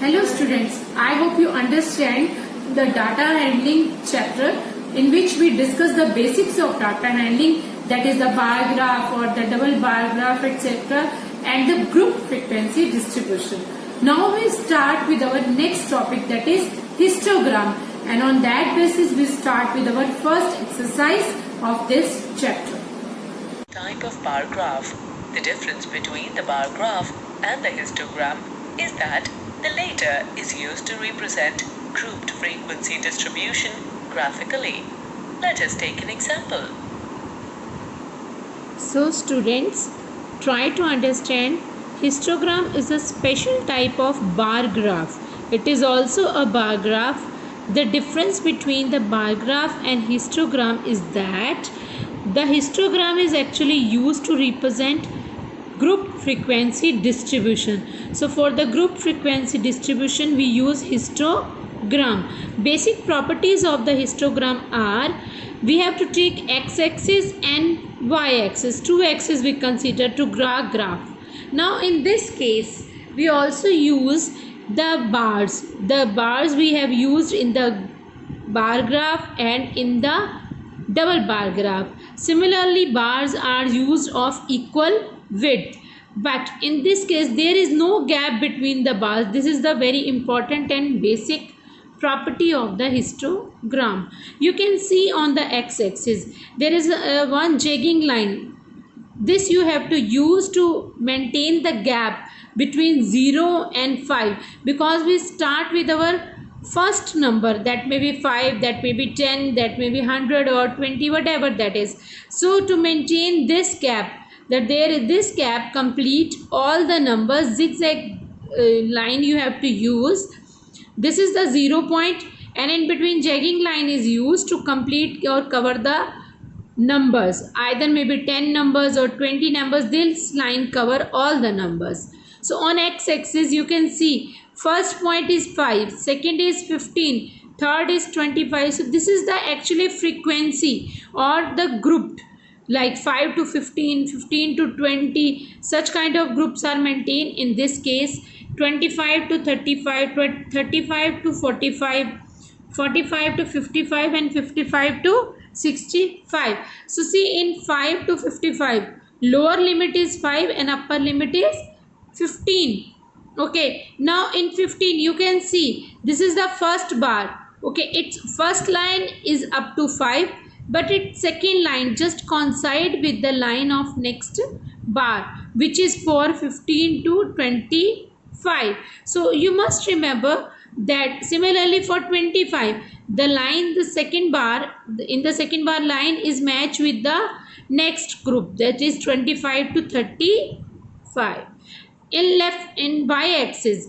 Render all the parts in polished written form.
Hello students, I hope you understand the data handling chapter in which we discuss the basics of data handling, that is the bar graph or the double bar graph, etc. and the group frequency distribution. Now we start with our next topic, that is histogram, and on that basis we start with our first exercise of this chapter. Type of bar graph. The difference between the bar graph and the histogram is that the latter is used to represent grouped frequency distribution graphically. Let us take an example. So students, try to understand histogram is a special type of bar graph. It is also a bar graph. The difference between the bar graph and histogram is that the histogram is actually used to represent group frequency distribution. So for the group frequency distribution we use histogram. Basic properties of the histogram are, we have to take x-axis and y-axis. Two axes we consider to draw graph. Now in this case we also use the bars. The bars we have used in the bar graph and in the double bar graph. Similarly, bars are used of equal width, but in this case there is no gap between the bars. This is the very important and basic property of the histogram. You can see on the x-axis there is one jagging line. This you have to use to maintain the gap between 0 and 5, because we start with our first number, that may be 5, that may be 10, that may be 100 or 20, whatever that is. So to maintain this gap, that there is this gap complete all the numbers, zigzag line you have to use. This is the 0 point, and in between jagging line is used to complete or cover the numbers, either maybe 10 numbers or 20 numbers. This line cover all the numbers. So on x-axis you can see first point is 5, second is 15, third is 25. So this is the actually frequency or the group, like 5 to 15, 15 to 20, such kind of groups are maintained. In this case 25 to 35, 35 to 45, 45 to 55 and 55 to 65. So see, in 5 to 55 lower limit is 5 and upper limit is 15. Okay, now in 15 you can see this is the first bar. Okay, its first line is up to 5, but its second line just coincide with the line of next bar, which is for 15 to 25. So you must remember that similarly for 25, the line, the second bar, in the second bar line is matched with the next group, that is 25 to 35. In y-axis,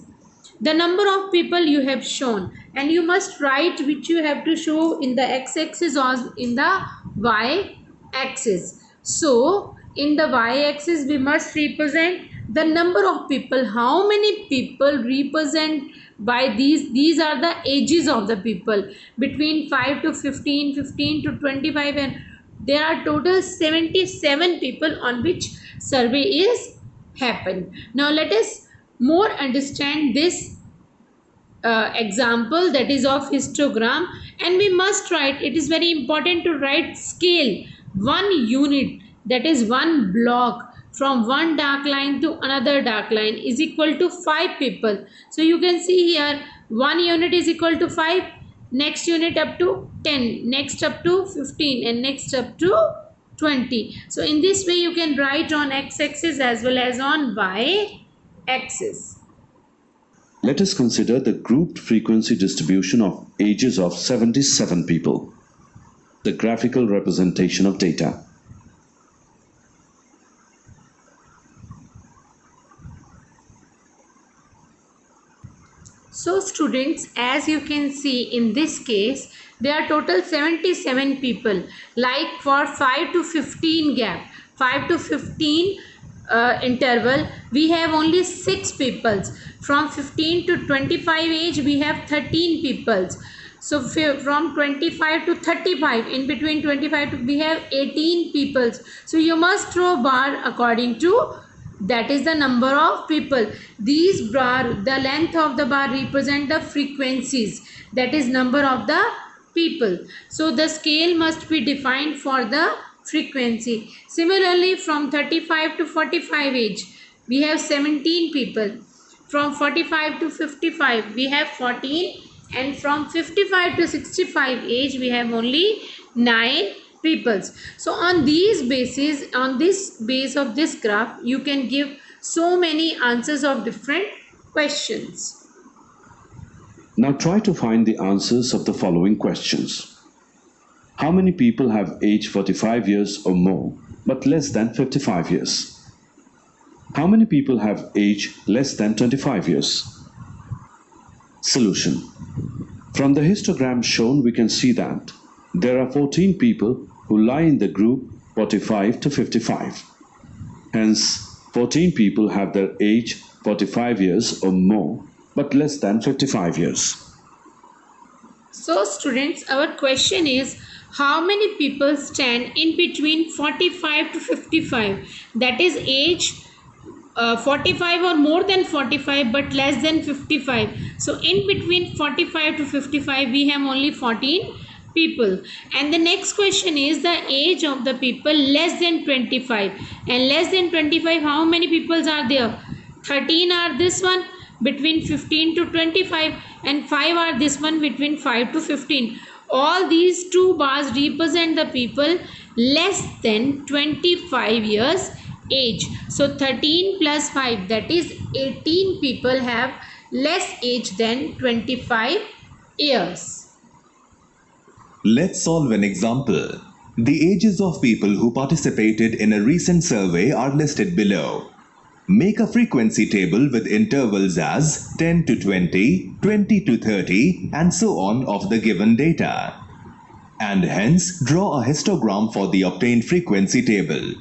the number of people you have shown, and you must write which you have to show in the x-axis or in the y-axis. So in the y-axis we must represent the number of people, how many people represent by these are the ages of the people between 5 to 15, 15 to 25, and there are total 77 people on which survey is happened. Now let us more understand this example, that is of histogram, and we must write, it is very important to write scale, 1 unit, that is 1 block from one dark line to another dark line is equal to 5 people. So you can see here 1 unit is equal to 5, next unit up to 10, next up to 15, and next up to 20. So in this way you can write on x-axis as well as on y-axis. Let us consider the grouped frequency distribution of ages of 77 people. The graphical representation of data. So students, as you can see in this case, there are total 77 people. Like for 5 to 15 gap, 5 to 15 interval, we have only 6 people. From 15 to 25 age we have 13 people. So from 25 to 35, in between 25 to, we have 18 people. So you must throw bar according to that is the number of people. These bar, the length of the bar represent the frequencies, that is number of the people. So the scale must be defined for the frequency. Similarly, from 35 to 45 age, we have 17 people. From 45 to 55, we have 14. And from 55 to 65 age, we have only 9 peoples. So on these bases, on this base of this graph, you can give so many answers of different questions. Now try to find the answers of the following questions. How many people have age 45 years or more but less than 55 years? How many people have age less than 25 years? Solution. From the histogram shown, we can see that there are 14 people who lie in the group 45 to 55. Hence, 14 people have their age 45 years or more but less than 55 years. So students, our question is, how many people stand in between 45 to 55, that is age 45 or more than 45 but less than 55. So in between 45 to 55 we have only 14 people. And the next question is the age of the people less than 25, and less than 25 how many peoples are there? 13 are this one between 15 to 25, and 5 are this one between 5 to 15. All these two bars represent the people less than 25 years age. So 13 plus 5, that is 18 people have less age than 25 years. Let's solve an example. The ages of people who participated in a recent survey are listed below. Make a frequency table with intervals as 10 to 20, 20 to 30 and so on of the given data. And hence draw a histogram for the obtained frequency table.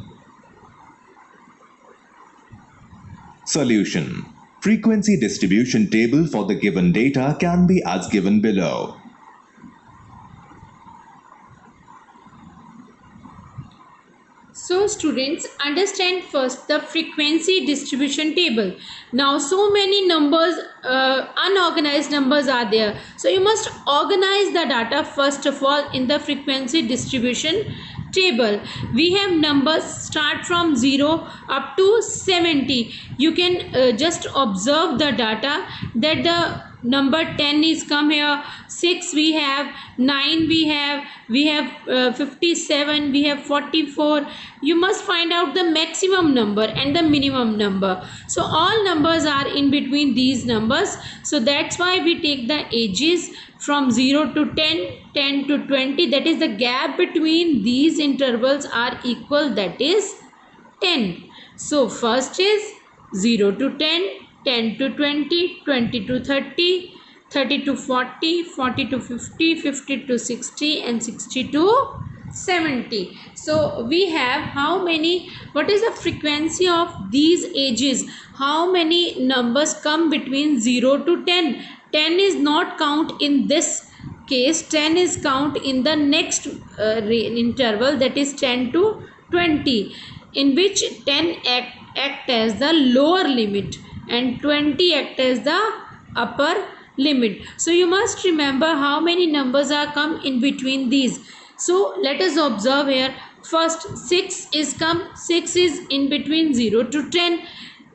Solution. Frequency distribution table for the given data can be as given below. So students, understand first the frequency distribution table. Now so many numbers, unorganized numbers are there. So you must organize the data first of all in the frequency distribution table. We have numbers start from 0 up to 70. You can just observe the data that the number 10 is come here, 6 we have, 9 we have 57, we have 44. You must find out the maximum number and the minimum number. So all numbers are in between these numbers. So that's why we take the ages from 0 to 10, 10 to 20, that is the gap between these intervals are equal, that is 10. So first is 0 to 10, 10 to 20, 20 to 30, 30 to 40, 40 to 50, 50 to 60 and 60 to 70. So we have how many, what is the frequency of these ages? How many numbers come between 0 to 10? 10 is not count in this case, 10 is count in the next interval, that is 10 to 20, in which 10 act as the lower limit and 20 act as the upper limit. So you must remember how many numbers are come in between these. So let us observe here. First 6 is come, 6 is in between 0 to 10.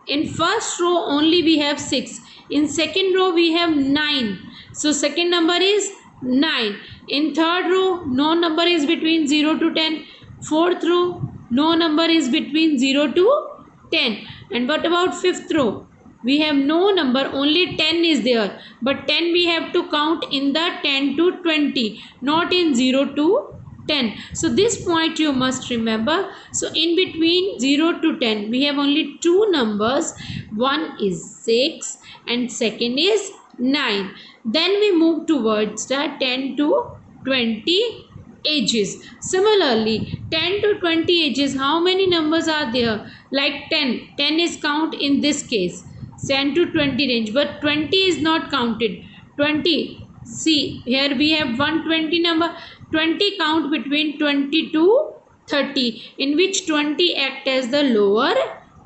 In first row only we have 6. In second row we have 9. So second number is 9. In third row no number is between 0 to 10. Fourth row no number is between 0 to 10. And what about fifth row? We have no number, only 10 is there. But 10 we have to count in the 10 to 20, not in 0 to 10. So this point you must remember. So in between 0 to 10 we have only two numbers. One is 6 and second is 9. Then we move towards the 10 to 20 ages. Similarly, 10 to 20 ages, how many numbers are there? Like 10. 10 is count in this case. 10 to 20 range, but 20 is not counted. 20, see here we have 120 number. 20 count between 20 to 30, in which 20 act as the lower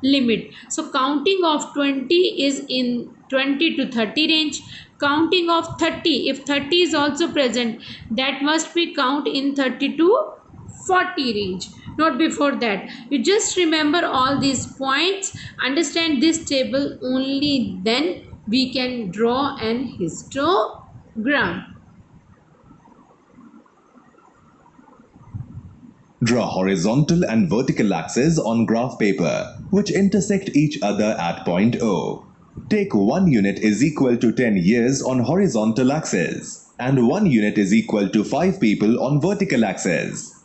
limit. So counting of 20 is in 20 to 30 range. Counting of 30, if 30 is also present, that must be count in 30 to 40 range, not before that. You just remember all these points, understand this table, only then we can draw an histogram. Draw horizontal and vertical axes on graph paper which intersect each other at point O. Take 1 unit is equal to 10 years on horizontal axis and 1 unit is equal to 5 people on vertical axis.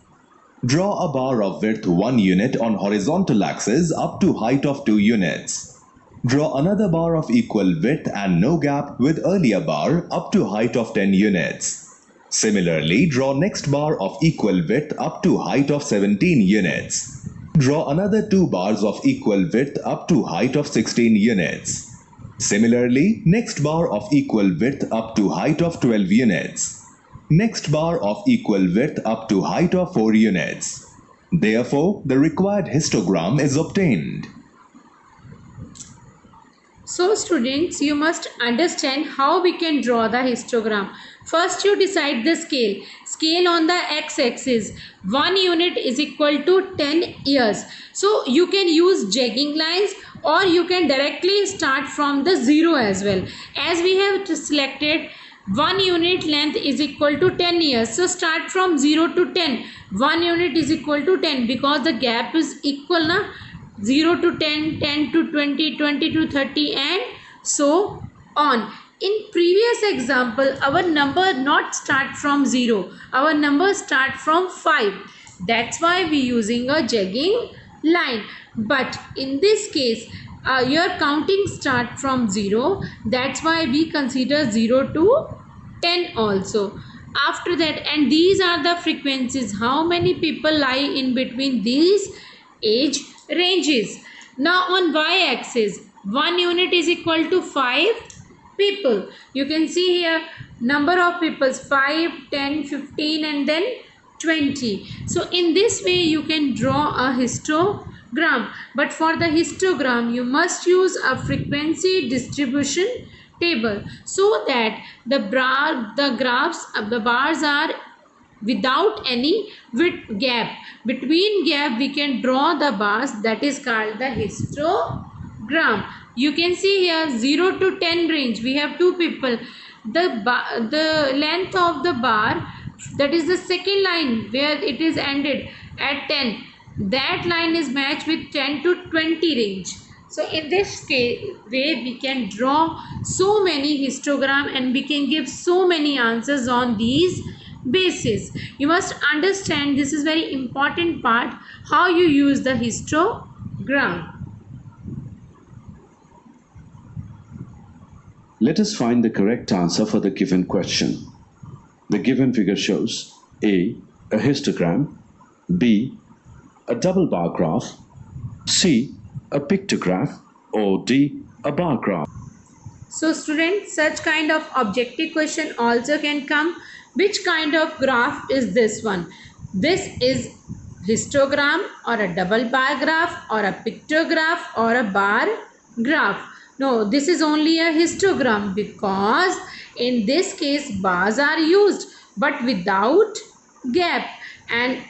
Draw a bar of width 1 unit on horizontal axis up to height of 2 units. Draw another bar of equal width and no gap with earlier bar up to height of 10 units. Similarly, draw next bar of equal width up to height of 17 units. Draw another 2 bars of equal width up to height of 16 units. Similarly, next bar of equal width up to height of 12 units. Next bar of equal width up to height of 4 units. Therefore, the required histogram is obtained. So students, you must understand how we can draw the histogram. First you decide the scale. Scale on the x-axis. 1 unit is equal to 10 years. So you can use jagging lines or you can directly start from the 0 as well. As we have selected 1 unit length is equal to 10 years. So start from 0 to 10. 1 unit is equal to 10 because the gap is equal na. 0 to 10, 10 to 20, 20 to 30 and so on. In previous example, our number not start from 0. Our number start from 5. That's why we using a jagging line. But in this case, your counting start from 0. That's why we consider 0 to 10 also. After that, and these are the frequencies. How many people lie in between these age ranges? Now on y-axis, 1 unit is equal to 5 people. You can see here number of people 5, 10, 15 and then 20. So in this way you can draw a histogram. But for the histogram you must use a frequency distribution table so that the graphs of the bars are without any width gap. Between gap we can draw the bars, that is called the histogram. You can see here 0 to 10 range. We have 2 people. The length of the bar, that is the second line where it is ended at 10. That line is matched with 10 to 20 range. So in this way we can draw so many histogram and we can give so many answers on these basis. You must understand this is very important part, how you use the histogram. Let us find the correct answer for the given question. The given figure shows A. A histogram, B. A double bar graph, C. A pictograph, or D. A bar graph. So students, such kind of objective question also can come. Which kind of graph is this one? This is histogram or a double bar graph or a pictograph or a bar graph. No, this is only a histogram because in this case bars are used but without gap, and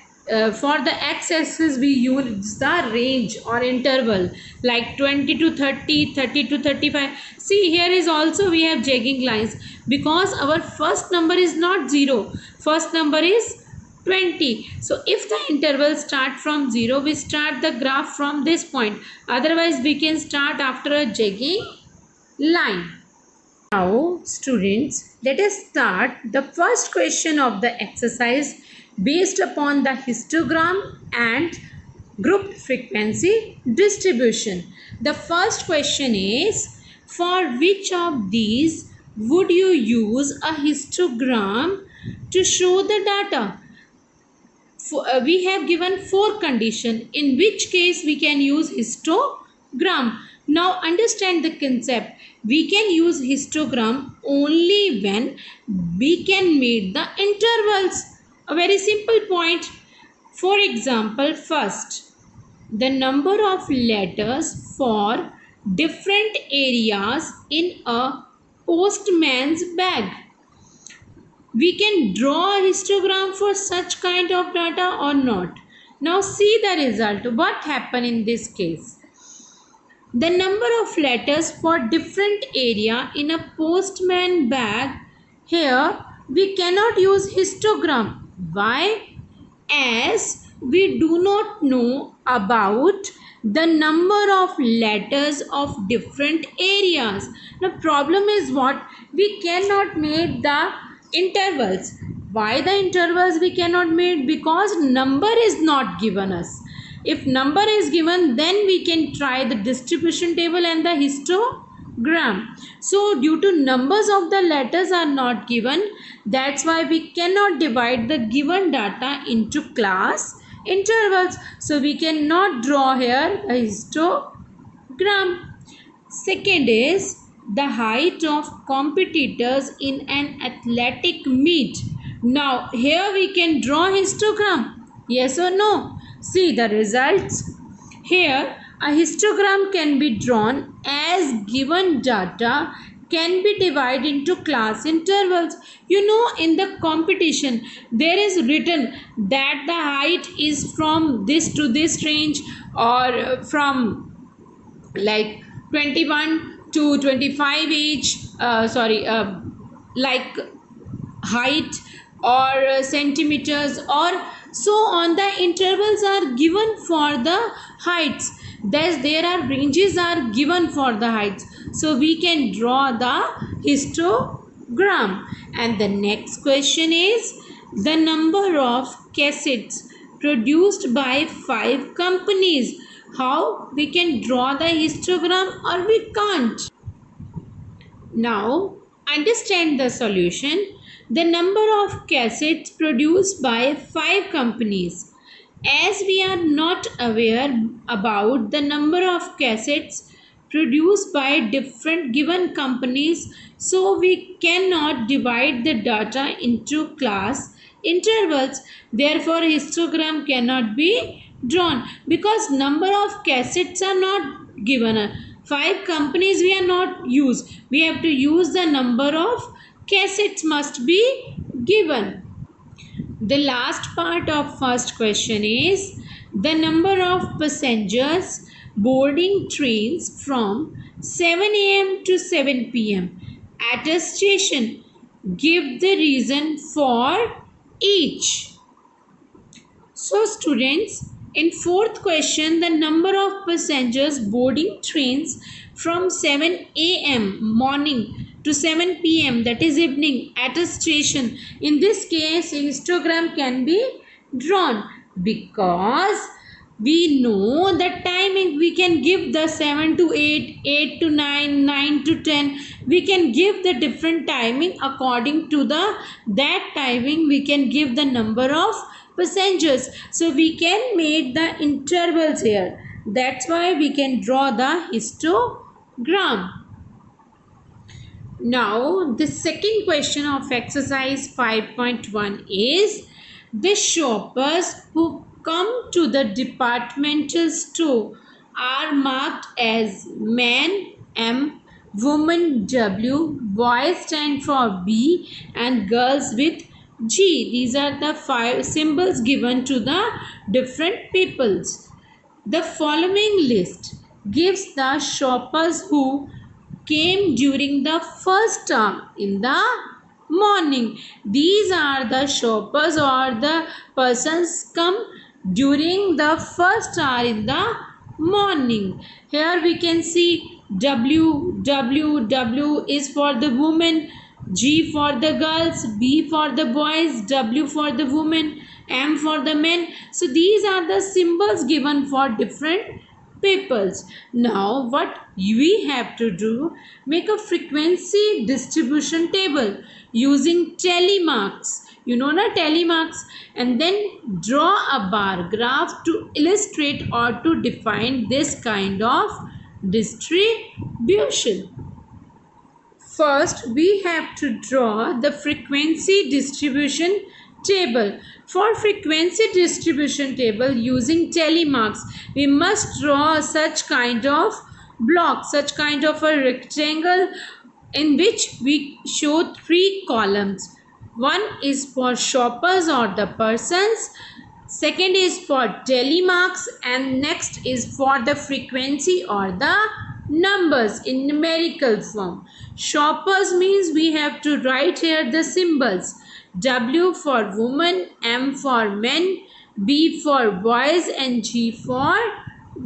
for the x-axis we use the range or interval like 20 to 30, 30 to 35. See, here is also we have jagging lines because our first number is not 0. First number is 20. So if the interval start from 0, we start the graph from this point. Otherwise we can start after a jagging line. Now students, let us start the first question of the exercise based upon the histogram and group frequency distribution. The first question is, for which of these would you use a histogram to show the data? We have given 4 conditions, in which case we can use histogram. Now understand the concept. We can use histogram only when we can make the intervals. A very simple point. For example, first the number of letters for different areas in a postman's bag. We can draw a histogram for such kind of data or not. Now see the result. What happened in this case? The number of letters for different area in a postman bag. Here we cannot use histogram. Why? As we do not know about the number of letters of different areas. The problem is what? We cannot make the intervals. Why the intervals we cannot make? Because number is not given us. If number is given, then we can try the distribution table and the histogram. So due to numbers of the letters are not given, that's why we cannot divide the given data into class intervals. So we cannot draw here a histogram. Second is the height of competitors in an athletic meet. Now here we can draw histogram. Yes or no? See the results. Here a histogram can be drawn as given data can be divided into class intervals. You know, in the competition there is written that the height is from this to this range, or from like 21 to 25 age, like height or centimeters or so on. The intervals are given for the heights. Thus there are ranges are given for the heights. So we can draw the histogram. And the next question is the number of cassettes produced by 5 companies. How we can draw the histogram or we can't? Now understand the solution. The number of cassettes produced by 5 companies. As we are not aware about the number of cassettes produced by different given companies, so we cannot divide the data into class intervals. Therefore histogram cannot be drawn because number of cassettes are not given. 5 companies we are not use. We have to use the number of cassettes must be given. The last part of first question is the number of passengers boarding trains from 7 a.m. to 7 p.m. at a station. Give the reason for each. So students, in fourth question, the number of passengers boarding trains from 7 a.m. morning to 7 p.m. that is evening at a station. In this case, a histogram can be drawn because we know the timing. We can give the 7 to 8, 8 to 9, 9 to 10. We can give the different timing according to that timing. We can give the number of passengers. So we can make the intervals here. That's why we can draw the histogram. Now the second question of exercise 5.1 is the shoppers who come to the departmental store are marked as man M, woman W, boys stand for B and girls with G. These are the 5 symbols given to the different peoples. The following list gives the shoppers who came during the first term in the morning. These are the shoppers or the persons come during the first hour in the morning. Here we can see W is for the women, G for the girls, B for the boys, W for the women, M for the men. So these are the symbols given for different peoples. Now what we have to do, make a frequency distribution table using tally marks. You know the tally marks, and then draw a bar graph to illustrate or to define this kind of distribution. First we have to draw the frequency distribution table. For frequency distribution table using telemarks, we must draw such kind of block, such kind of a rectangle in which we show three columns. One is for shoppers or the persons, second is for telemarks, and next is for the frequency or the numbers in numerical form. Shoppers means we have to write here the symbols: W for woman, M for men, B for boys, and G for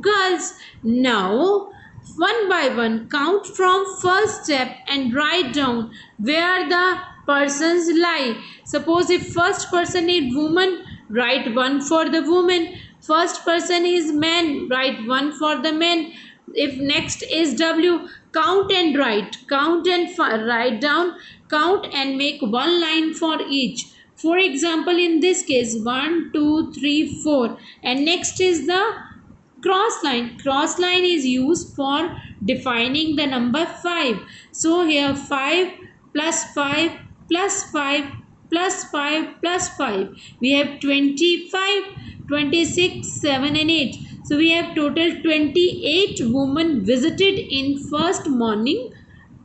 girls. Now one by one count from first step and write down where the persons lie. Suppose if first person is woman, write 1 for the woman. First person is man, write 1 for the men. If next is W, count and write, count and write down, count and make one line for each. For example, in this case 1 2 3 4, and next is the cross line. Cross line is used for defining the number 5. So here 5 plus 5 plus 5 plus 5 plus 5. We have 25, 26, 7 and 8. So we have total 28 women visited in first morning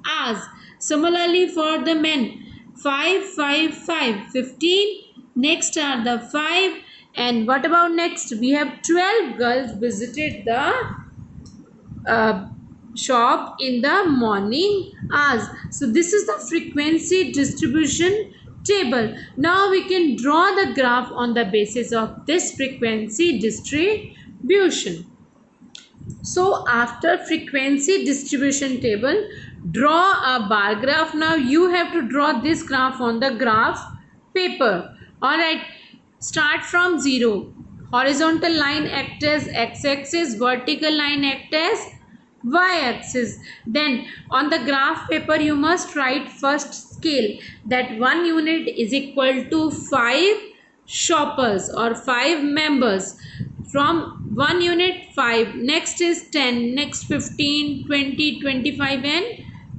hours. Similarly for the men, 5, 5, 5, 15. Next are the 5. And what about next? We have 12 girls visited the shop in the morning hours. So this is the frequency distribution table. Now we can draw the graph on the basis of this frequency distribution. So after frequency distribution table, draw a bar graph. Now you have to draw this graph on the graph paper. Alright, start from 0. Horizontal line acts as x-axis, vertical line acts as y-axis. Then on the graph paper you must write first scale, that 1 unit is equal to 5 shoppers or 5 members. From 1 unit 5, next is 10, next 15, 20, 25 and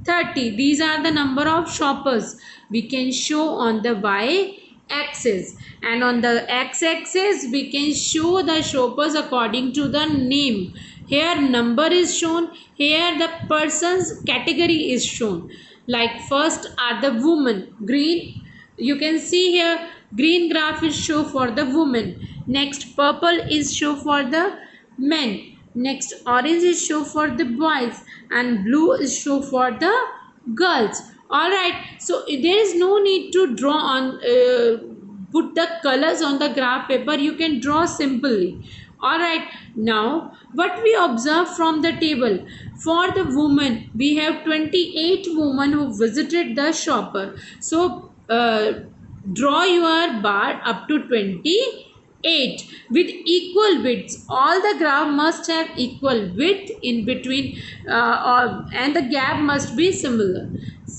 30. These are the number of shoppers we can show on the y-axis, and on the x-axis we can show the shoppers according to the name. Here number is shown, here the person's category is shown. Like first are the women, green, you can see here green graph is show for the women. Next purple is show for the men. Next orange is show for the boys, and blue is show for the girls. Alright, so there is no need to draw on put the colors on the graph paper. You can draw simply. Alright, now what we observe from the table, for the woman we have 28 women who visited the shopper. So draw your bar up to 28 with equal widths. All the graph must have equal width in between and the gap must be similar.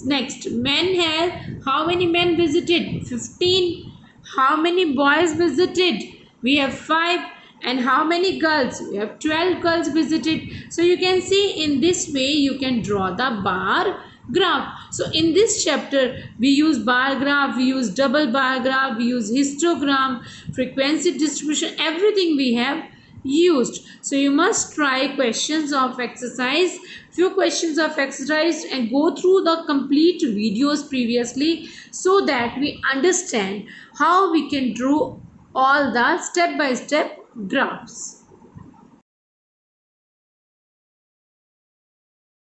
Next, men have, how many men visited? 15. How many boys visited? We have 5. And how many girls? We have 12 girls visited. So you can see in this way you can draw the bar graph. So in this chapter we use bar graph, we use double bar graph, we use histogram, frequency distribution, everything we have used. So you must try questions of exercise, few questions of exercise, and go through the complete videos previously so that we understand how we can draw all the step by step graphs.